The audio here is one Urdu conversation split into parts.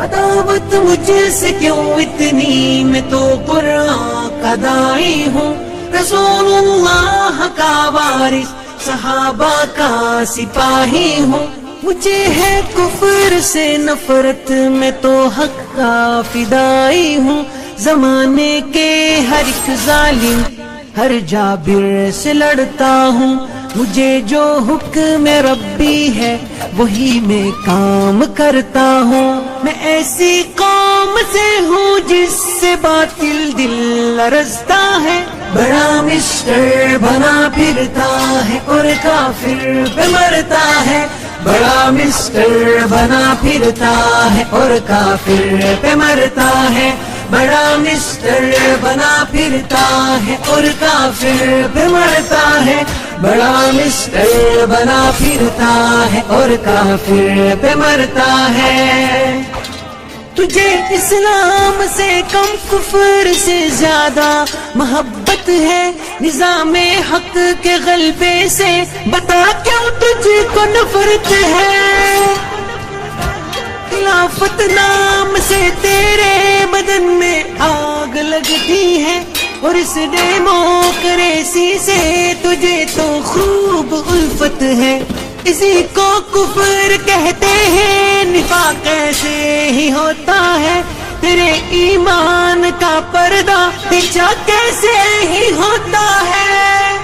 عداوت مجھ سے کیوں اتنی، میں تو قرآن کا داعی ہوں، رسول اللہ کا وارث، صحابہ کا سپاہی ہوں، مجھے ہے کفر سے نفرت، میں تو حق کا فدائی ہوں، زمانے کے ہر ایک ظالم ہر جابر سے لڑتا ہوں، مجھے جو حکم ربی ہے وہی میں کام کرتا ہوں، میں ایسی قوم سے ہوں جس سے باطل دل لرزتا ہے، بڑا مسٹر بنا پھرتا ہے اور کافر پہ مرتا ہے، بڑا مسٹر بنا پھرتا ہے اور کافر پہ مرتا ہے، بڑا مسٹر بنا پھرتا ہے اور کافر پہ مرتا ہے، بڑا مسٹر بنا پھرتا ہے اور کافر پہ مرتا ہے، تجھے اسلام سے کم کفر سے زیادہ محبت ہے، نظام حق کے غلبے سے بتا کیوں تجھ کو نفرت ہے، خلافت نام سے تیرے بدن میں آگ لگتی ہے، اور اس ڈیموکریسی سے تجھے تو خوب الفت ہے، اسی کو کفر کہتے ہیں، نفاق ایسے ہی ہوتا ہے، تیرے ایمان کا پردہ پیچھا کیسے ہی ہوتا ہے،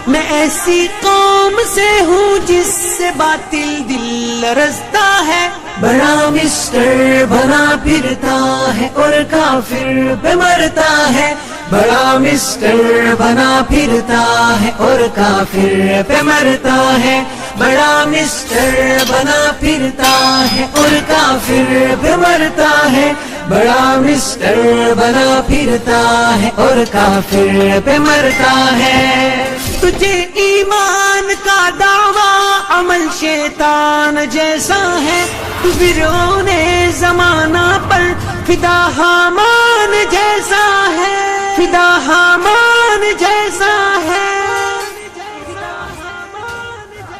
میں ایسی قوم سے ہوں جس سے باطل دل لرزتا ہے، بڑا مسٹر بنا پھرتا ہے اور کافر پہ مرتا ہے، بڑا مسٹر بنا پھرتا ہے اور کافر پہ مرتا ہے، بڑا مسٹر بنا پھرتا ہے اور کافر پہ مرتا ہے، بڑا مسٹر بنا پھرتا ہے اور کافر پہ مرتا ہے، تجھے ایمان کا دعویٰ عمل شیطان جیسا ہے، تو فرعون زمانہ پر فدا حامان جیسا ہے، فدا حامان جیسا ہے،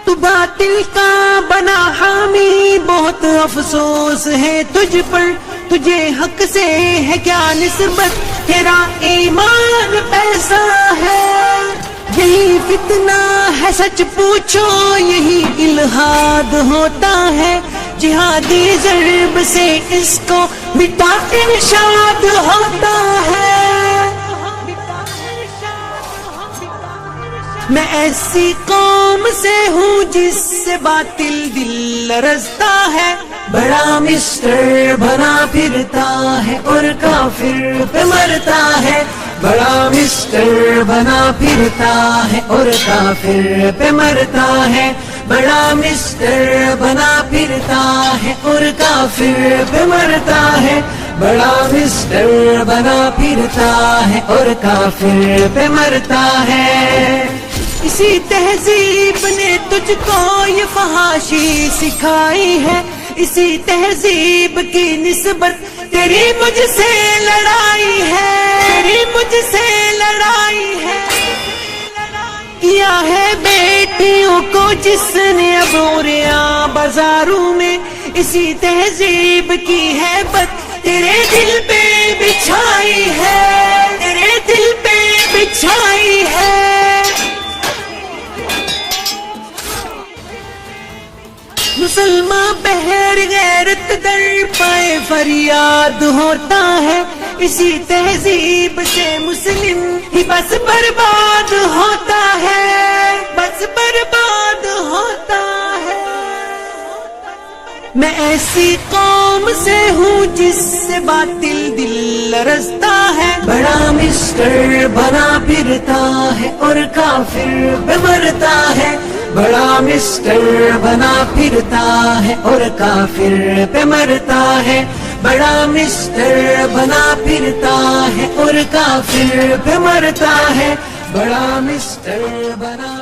تو باطل کا بنا حامی، بہت افسوس ہے تجھ پر، تجھے حق سے ہے کیا نسبت، تیرا ایمان پیسہ ہے، یہی فتنہ ہے سچ پوچھو، یہی الہاد ہوتا ہے، جہادی ضرب سے اس کو مٹا ارشاد ہوتا ہے، میں ایسی قوم سے ہوں جس سے باطل دل لرزتا ہے، بڑا مسٹر بنا پھرتا ہے اور کافر پہ مرتا ہے، بڑا مسٹر بنا پھرتا ہے اور کافر پہ مرتا ہے، بڑا مسٹر بنا پھرتا ہے اور کافر پہ مرتا ہے، بڑا مسٹر بنا پھرتا ہے اور کافر پہ مرتا ہے، اسی تہذیب نے تجھ کو یہ فحاشی سکھائی ہے، اسی تہذیب کی نسبت تیری مجھ سے لڑائی ہے، تیری مجھ سے لڑائی ہے، کیا ہے بیٹیوں کو جس نے عبوریاں بازاروں میں، اسی تہذیب کی ہے بت تیرے دل پہ بچھائی ہے، تیرے دل پہ بچھائی ہے، مسلمان بہر غیرت در پائے فریاد ہوتا ہے، اسی تہذیب سے مسلم ہی بس برباد ہوتا ہے، بس برباد ہوتا ہے، میں ایسی قوم سے ہوں جس سے باطل دل لرزتا ہے، بڑا مسٹر بنا پھرتا ہے اور کافر پہ مرتا ہے، بڑا مسٹر بنا پھرتا ہے اور کافر پہ مرتا ہے، بڑا مسٹر بنا پھرتا ہے اور کافر پہ مرتا ہے، بڑا مسٹر بنا